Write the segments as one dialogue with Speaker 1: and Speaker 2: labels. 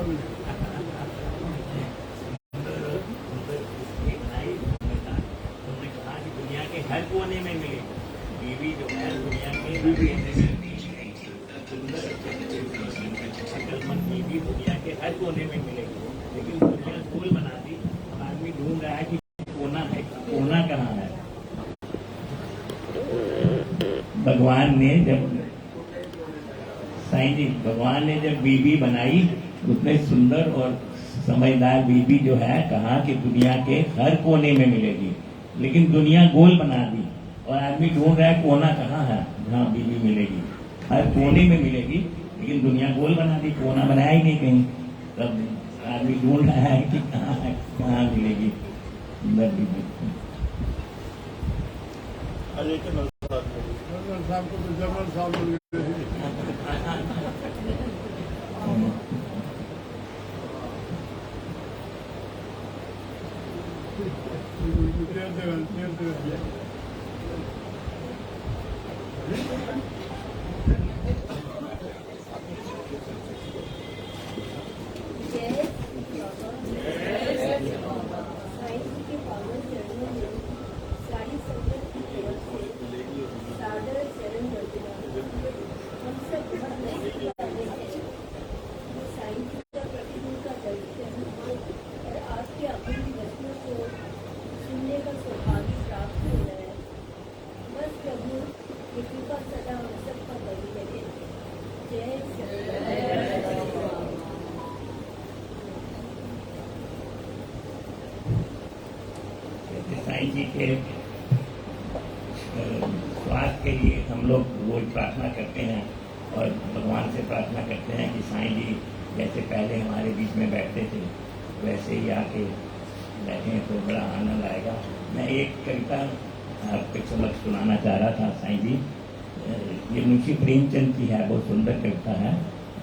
Speaker 1: कहा कि दुनिया के हर कोने में मिलेगी बीवी जो है दुनिया के हर कोने में अकलमंद बीवी दुनिया के हर कोने में मिलेगी, लेकिन दुनिया गोल बना दी। आदमी ढूंढ रहा है कि कोना है, कोना कहाँ है। भगवान ने जब साईं जी भगवान ने जब बीवी बनाई, उतने सुंदर और समझदार बीवी जो है कहा कि दुनिया के हर कोने में मिलेगी, लेकिन दुनिया गोल बना दी और आदमी ढूंढ रहा है कोना कहाँ है जहाँ बीवी मिलेगी। हर कोने में मिलेगी, लेकिन दुनिया गोल बना दी, कोना बनाया ही नहीं कहीं। तब आदमी ढूंढ रहा है कि कहाँ मिलेगी सुंदर बीवी। साईं जी के स्वास्थ्य के लिए हम लोग रोज प्रार्थना करते हैं और भगवान से प्रार्थना करते हैं कि साईं जी जैसे पहले हमारे बीच में बैठते थे वैसे ही आके बैठे तो बड़ा आनंद आएगा। मैं एक कविता आपके समक्ष सुनाना चाह रहा था साईं जी। ये मुंशी प्रेमचंद की है, बहुत सुंदर कविता है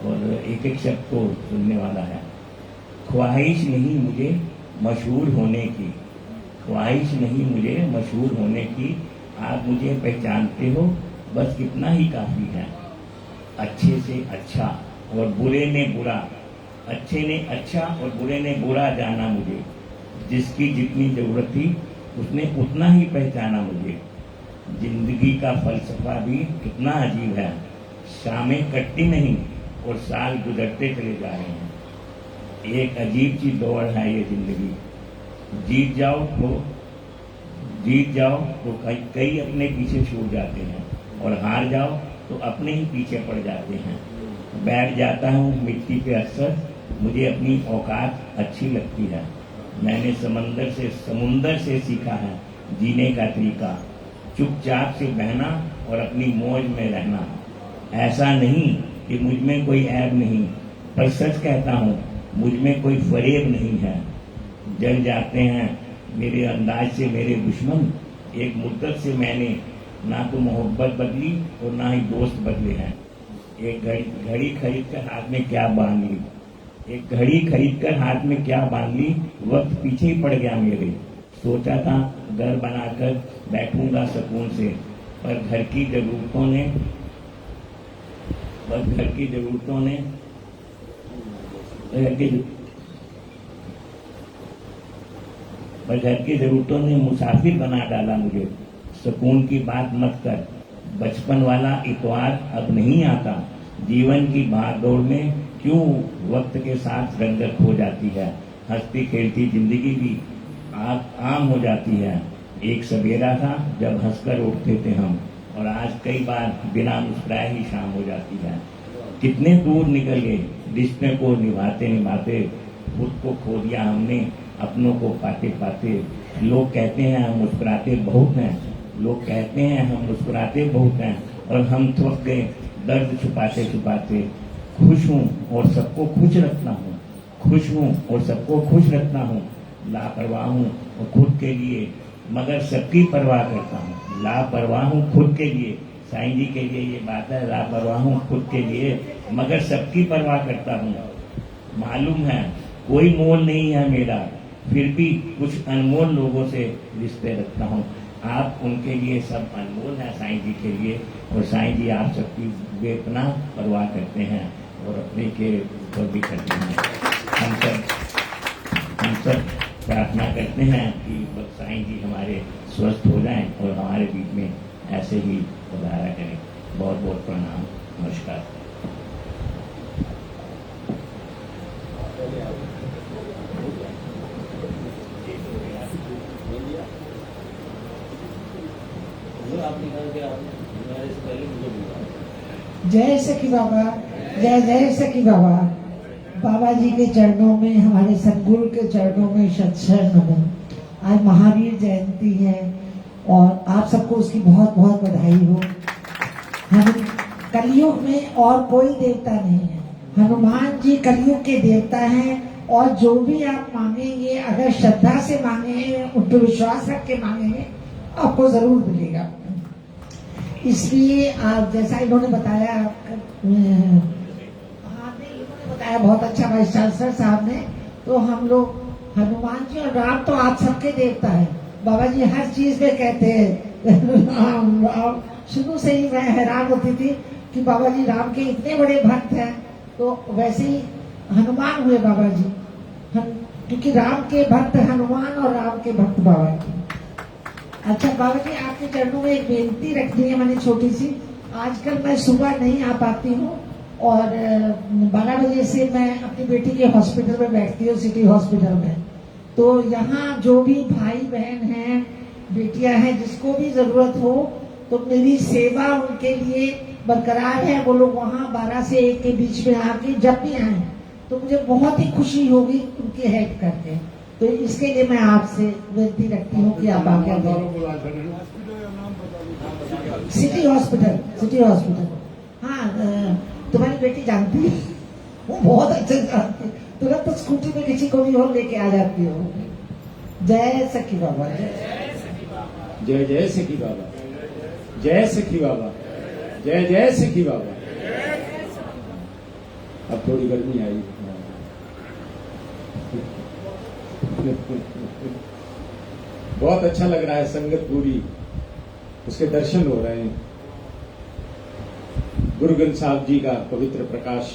Speaker 1: और एक एक शब्द को सुनने वाला है। ख्वाहिश नहीं मुझे मशहूर होने की, ख्वाहिश नहीं मुझे मशहूर होने की, आप मुझे पहचानते हो बस इतना ही काफ़ी है। अच्छे से अच्छा और बुरे ने बुरा, अच्छे ने अच्छा और बुरे ने बुरा जाना मुझे, जिसकी जितनी ज़रूरत थी उसने उतना ही पहचाना मुझे। जिंदगी का फलसफा भी कितना अजीब है, शामें कटती नहीं और साल गुजरते चले जा रहे हैं। एक अजीब सी दौड़ है ये जिंदगी, जीत जाओ तो कई अपने पीछे छूट जाते हैं और हार जाओ तो अपने ही पीछे पड़ जाते हैं। बैठ जाता हूँ मिट्टी पे अक्सर, मुझे अपनी औकात अच्छी लगती है। मैंने समुंदर से सीखा है जीने का तरीका, चुपचाप से बहना और अपनी मौज में रहना। ऐसा नहीं कि मुझ में कोई ऐब नहीं, पर सच कहता हूँ मुझ में कोई फरेब नहीं है। जल जाते हैं मेरे अंदाज से मेरे दुश्मन, एक मुद्दत से मैंने ना तो मोहब्बत बदली और ना ही दोस्त बदले हैं। एक घड़ी खरीद कर हाथ में क्या बांध ली, एक घड़ी खरीद कर हाथ में क्या बांध ली, वक्त पीछे ही पड़ गया मेरे। सोचा था घर बनाकर बैठूंगा सुकून से, पर घर की जरूरतों ने मुसाफिर बना डाला मुझे। सुकून की बात मत कर, बचपन वाला इतवार अब नहीं आता। जीवन की भागदौड़ में क्यों वक्त के साथ रंगत खो जाती है। हंसती खेलती जिंदगी भी आम हो जाती है। एक सवेरा था जब हंसकर उठते थे हम, और आज कई बार बिना मुस्कुराए ही शाम हो जाती है। कितने दूर निकल गए रिश्ते को निभाते निभाते, खुद को खो दिया हमने अपनों को पाते पाते। लोग कहते हैं हम मुस्कुराते बहुत हैं, लोग कहते हैं हम मुस्कुराते बहुत हैं, और हम थक गए दर्द छुपाते छुपाते। खुश हूँ और सबको खुश रखना हूँ, खुश हूँ और सबको खुश रखना हूँ। लापरवाह हूँ और खुद के लिए मगर सबकी परवाह करता हूँ। लापरवाह हूँ खुद के लिए, साईं जी के लिए ये बात है। लापरवाह हूँ खुद के लिए मगर सबकी परवाह करता हूँ। मालूम है कोई मोल नहीं है मेरा, फिर भी कुछ अनमोल लोगों से रिश्ते रखता हूँ। आप उनके लिए सब अनमोल है साईं जी के लिए, और साईं जी आप सबकी बेपनाह परवाह करते हैं और अपने के ऊपर भी करते हैं। हम सब प्रार्थना करते हैं कि बस साईं जी हमारे स्वस्थ हो जाएं और हमारे बीच में ऐसे ही पधारा करें। बहुत बहुत प्रणाम, नमस्कार।
Speaker 2: जय सखी बाबा, जय जय सखी बाबा। बाबा जी के चरणों में, हमारे सतगुरु के चरणों में शत नमन। आज महावीर जयंती है और आप सबको उसकी बहुत बहुत बधाई हो। हम कलयुग में और कोई देवता नहीं है, हनुमान जी कलयुग के देवता हैं। और जो भी आप मांगेंगे, अगर श्रद्धा से मांगेंगे, उन पर विश्वास रख के मांगेंगे, आपको जरूर मिलेगा। इसलिए आप जैसा इन्होंने बताया, इन्होंने बताया बहुत अच्छा वाइस चांसलर साहब ने, तो हम लोग हनुमान जी और राम तो आप सबके देवता है। बाबा जी हर चीज में कहते हैं राम राम। शुरू से ही मैं हैरान होती थी कि बाबा जी राम के इतने बड़े भक्त हैं, तो वैसे ही हनुमान हुए बाबा जी, क्योंकि राम के भक्त हनुमान और राम के भक्त बाबा जी। अच्छा बाबा जी, आपके चरणों में एक बेनती रखनी है मैंने छोटी सी। आजकल मैं सुबह नहीं आ पाती हूँ और 12 बजे से मैं अपनी बेटी के हॉस्पिटल में बैठती हूँ, सिटी हॉस्पिटल में। तो यहाँ जो भी भाई बहन हैं, बेटियां हैं, जिसको भी जरूरत हो, तो मेरी सेवा उनके लिए बरकरार है। वो लोग वहाँ 12 से 1 के बीच में आके जब भी आए तो मुझे बहुत ही खुशी होगी उनकी हेल्प करके। तो इसके लिए मैं आपसे विनती रखती हूँ कि आप आगे सिटी हॉस्पिटल, सिटी हॉस्पिटल। हाँ, तुम्हारी बेटी जानती है, वो बहुत अच्छे से जानती है। तुरंत तो स्कूटी में किसी को भी और लेके आ जाती हो। जय सखी बाबा,
Speaker 3: जय जय सखी बाबा, जय सखी बाबा, जय जय सखी बाबा। अब थोड़ी गर्मी आई। बहुत अच्छा लग रहा है, संगत पूरी, उसके दर्शन हो रहे हैं। गुरु ग्रंथ साहब जी का पवित्र प्रकाश,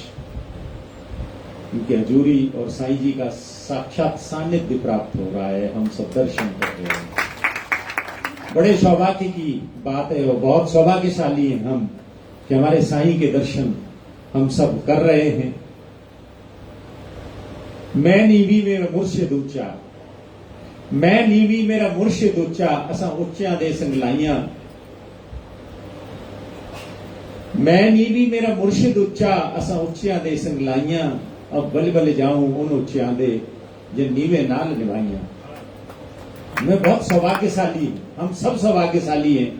Speaker 3: उनकी हजूरी और साईं जी का साक्षात सानिध्य प्राप्त हो रहा है। हम सब दर्शन कर रहे हैं। बड़े सौभाग्य की बात है और बहुत सौभाग्यशाली हैं हम कि हमारे साईं के दर्शन हम सब कर रहे हैं। मैं नीवी मेरा मुर्शिद ऊंचा, मैं नीवी मेरा मुर्शिद ऊंचा, असा उच्चियां दे संगलाइयां। मैं नीवी मेरा मुर्शिद ऊंचा, असा उच्चियां दे संगलाइयां। अब बल बल जाऊं उन उच्चियां दे जिन नीवे नाल निभाइयां। मैं बहुत सौभाग्यशाली, हम सब सौभाग्यशाली हैं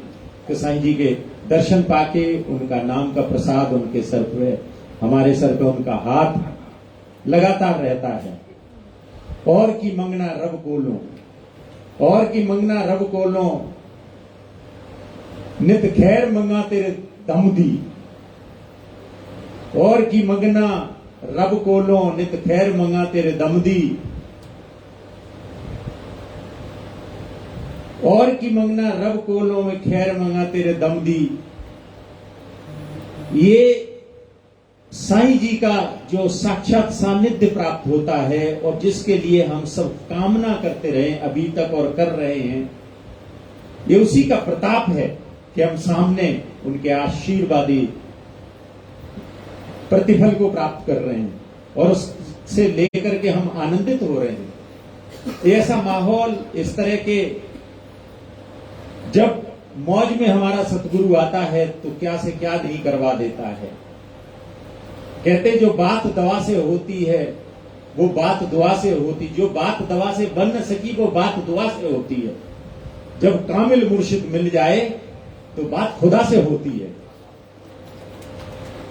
Speaker 3: कि साईं जी के दर्शन पाके, उनका नाम का प्रसाद उनके सर पे, हमारे सर पे उनका हाथ लगातार रहता है। और की मंगना रब कोलों, और की मंगना रब कोलों, नित खैर मंगा तेरे दम दी। और की मंगना रब कोलों, नित खैर मंगा तेरे दम दी। और की मंगना रब कोलों में खैर मंगा तेरे दम दी। ये साईं जी का जो साक्षात सानिध्य प्राप्त होता है और जिसके लिए हम सब कामना करते रहे अभी तक और कर रहे हैं, ये उसी का प्रताप है कि हम सामने उनके आशीर्वादी प्रतिफल को प्राप्त कर रहे हैं और उससे लेकर के हम आनंदित हो रहे हैं। ऐसा माहौल, इस तरह के, जब मौज में हमारा सतगुरु आता है तो क्या से क्या नहीं करवा देता है। कहते जो बात दवा से होती है वो बात दुआ से होती, जो बात दवा से बन न सकी वो बात दुआ से होती है। जब कामिल मुर्शिद मिल जाए तो बात खुदा से होती है।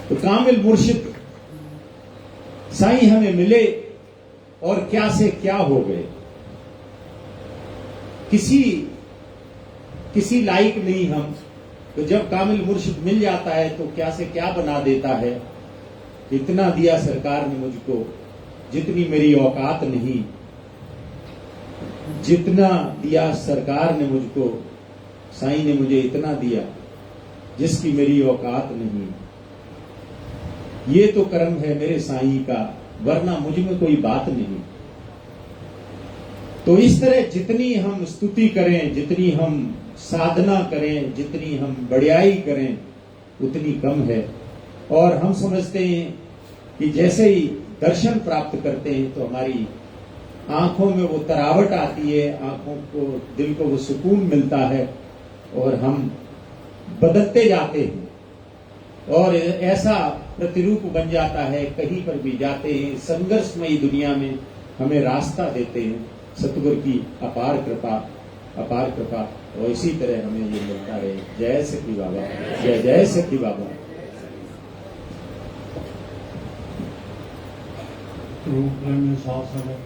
Speaker 3: तो कामिल मुर्शिद साईं हमें मिले और क्या से क्या हो गए। किसी लायक नहीं हम, तो जब कामिल मुर्शिद मिल जाता है तो क्या से क्या बना देता है। इतना दिया सरकार ने मुझको जितनी मेरी औकात नहीं, जितना दिया सरकार ने मुझको, साईं ने मुझे इतना दिया जिसकी मेरी औकात नहीं। ये तो कर्म है मेरे साईं का वरना मुझ में कोई बात नहीं। तो इस तरह जितनी हम स्तुति करें, जितनी हम साधना करें, जितनी हम बढ़ियाई करें, उतनी कम है। और हम समझते हैं कि जैसे ही दर्शन प्राप्त करते हैं तो हमारी आंखों में वो तरावट आती है, आंखों को, दिल को वो सुकून मिलता है और हम बदलते जाते हैं और ऐसा प्रतिरूप बन जाता है। कहीं पर भी जाते हैं, संघर्षमयी दुनिया में हमें रास्ता देते हैं सतगुरु की अपार कृपा, अपार कृपा। और इसी तरह हमें ये मिलता है। जय सखी बाबा, जय जय सखी बाबा।
Speaker 4: रूप में शासन है,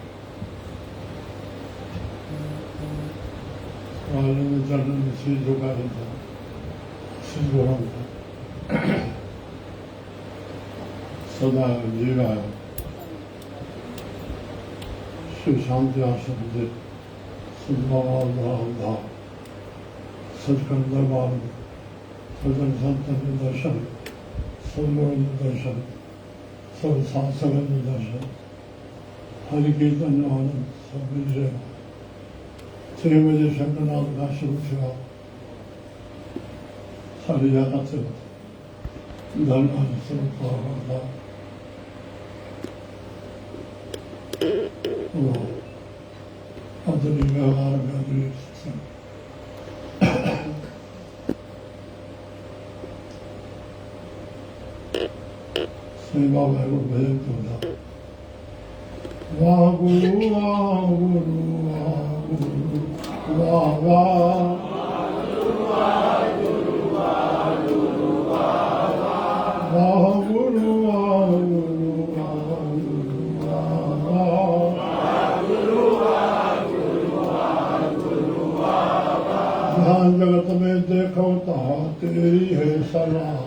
Speaker 4: चरण में सिर झुका रहता, सिर घोड़ा सदा जीवा है। शिव शांति आश्रम से सदभाव सचखंड दरबार में सजन संतन के दर्शन, सब लोगों के दर्शन, सब साधन के दर्शन, हरि कीर्तन आनंद सब मिल रहे। 6 बजे शंकरनाथ का शुरू हुआ, सारी ज्यादा से धन्यवाद से अदरी व्यवहार में सेवा को भजन तो वाह गुरु वाह गुरु वाह गुरु वाह वाह वाह गुरु वाह गुरु वाह गुरु वाह ध्यान जगत में देखो ता तेरी है सलाह,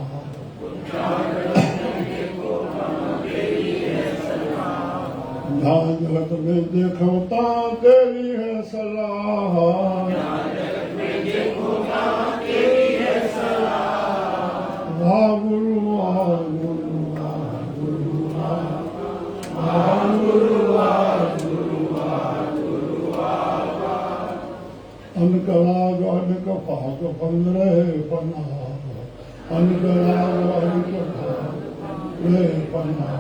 Speaker 4: ध्यान जगत में देखो ता तेरी है सलाह, वाह गुरु वाह गुरु वाह गुरु वाह गुरु वाह गुरु वाह अनकलाग अनक भाग बन रहे पना, अनकलाग अनक भाग रहे पना।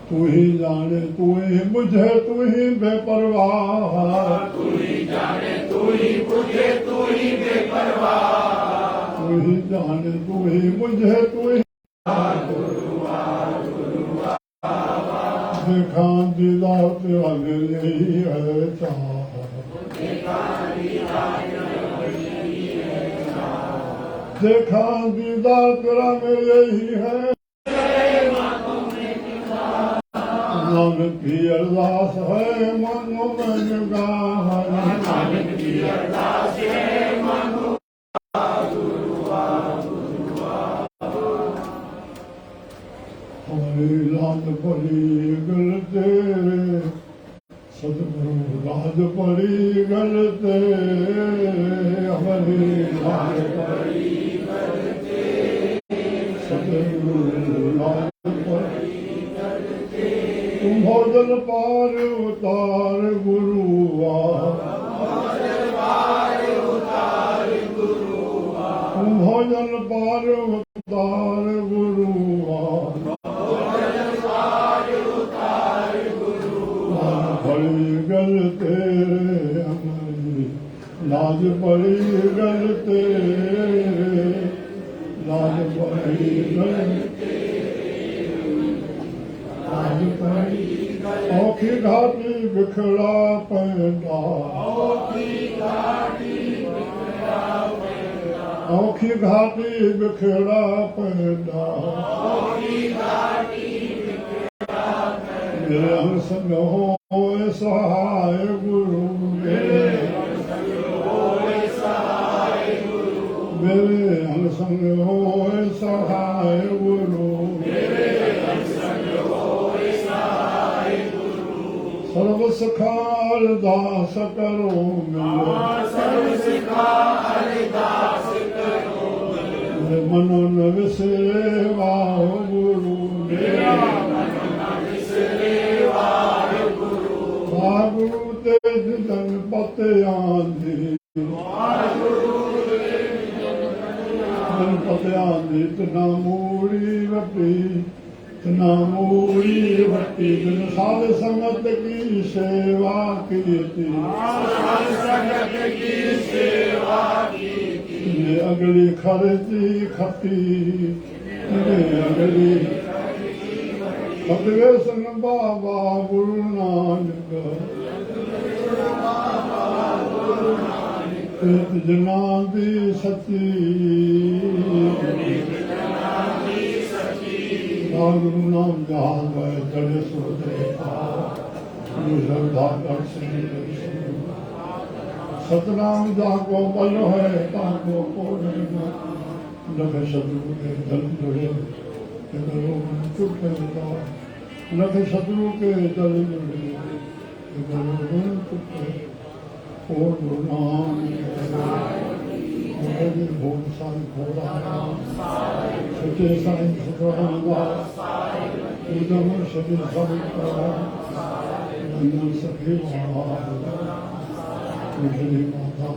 Speaker 4: तू ही जाने तू ही मुझे तू ही बेपरवाह, तू ही जाने तू ही मुझे तू ही बेपरवाह, तू ही जाने तू ही मुझे तू ही देखा दीदा तेरा मेरे ही है चाह, देखा दीदा तेरा मेरे ही है। नानक की अरदास है मानो में निगाह, नानक की अरदास है मानो हमारी लाज पड़ी गलते, सदगुरु लाज पड़ी गलते, हमारी लाज पड़ी गलते, सदगुरु लाज पड़ी गलते। तुम भोजन पार उतार गुरुआ, तुम भोजन पार उतार गुरुआ, बड़ी गल तेरे हमारी लाज पड़ी गल तेरे, लाज पड़ी गल लाज पड़ी औखी घाटी बिखड़ा पैदा, औखी घाटी बिखड़ा पैदा, मेरे अंग संग हो सहाय गुरु, मेरे अंग संग हो सहाय गुरु, सर्व सुखा अरदास करो मेरे मनो न विसरे वाह गुरु, मेरा मनो न विसरे जन पतियां दी जन पतियां दी तना मूड़ी वटी तना मूड़ी वटी जन साध संगत की सेवा की अगली खर्ची खती अगली खतवे संग बाबा गुरु नानक जना दी सची गुरु नाम जहां गए चढ़े सुधरे श्रद्धा कर सतनाम जाको बल है ताको कोड लख शत्रु के दल जुड़े चुप लख शत्रु के दल जुड़े चुप गुरु नाम भोग साई घोड़ा सचे साई सुखरांगा उदम सभी सभी सखी श्री माता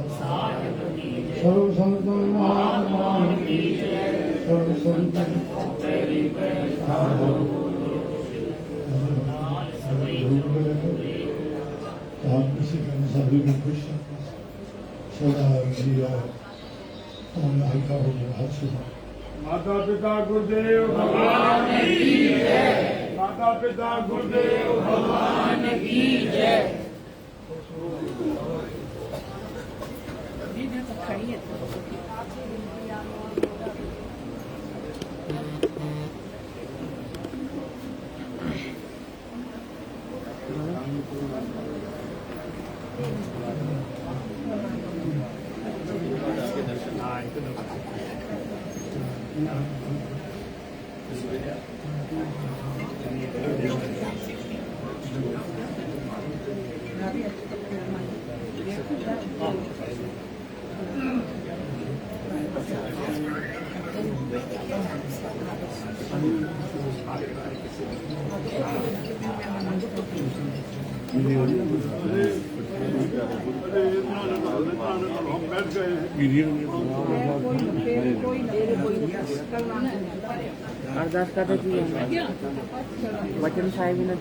Speaker 4: सर्व संतन महात्मा सर्व संतन किसी का सभी को खुश सदा जिया और हल्का हो गया हद से
Speaker 5: माता पिता गुरुदेव भगवान की जय। माता पिता गुरुदेव भगवान की जय।
Speaker 6: अरदास करते थी वचन साहिब ने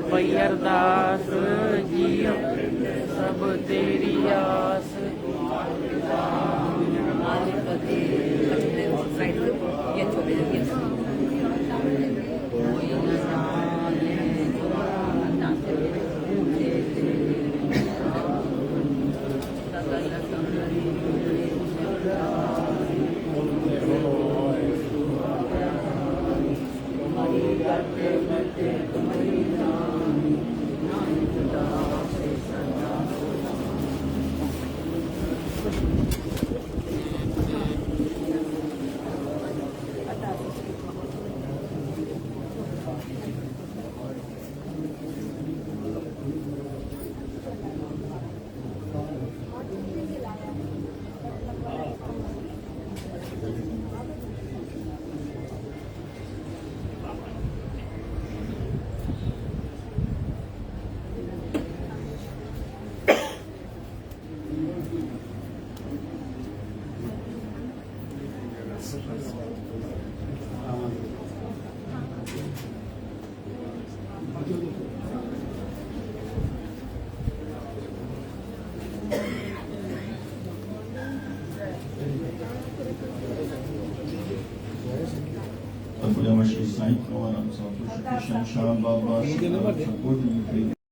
Speaker 6: भई अरदास जी सब तेरी आस
Speaker 7: Abbiamo scelto Saint Laurent, Shah Baba,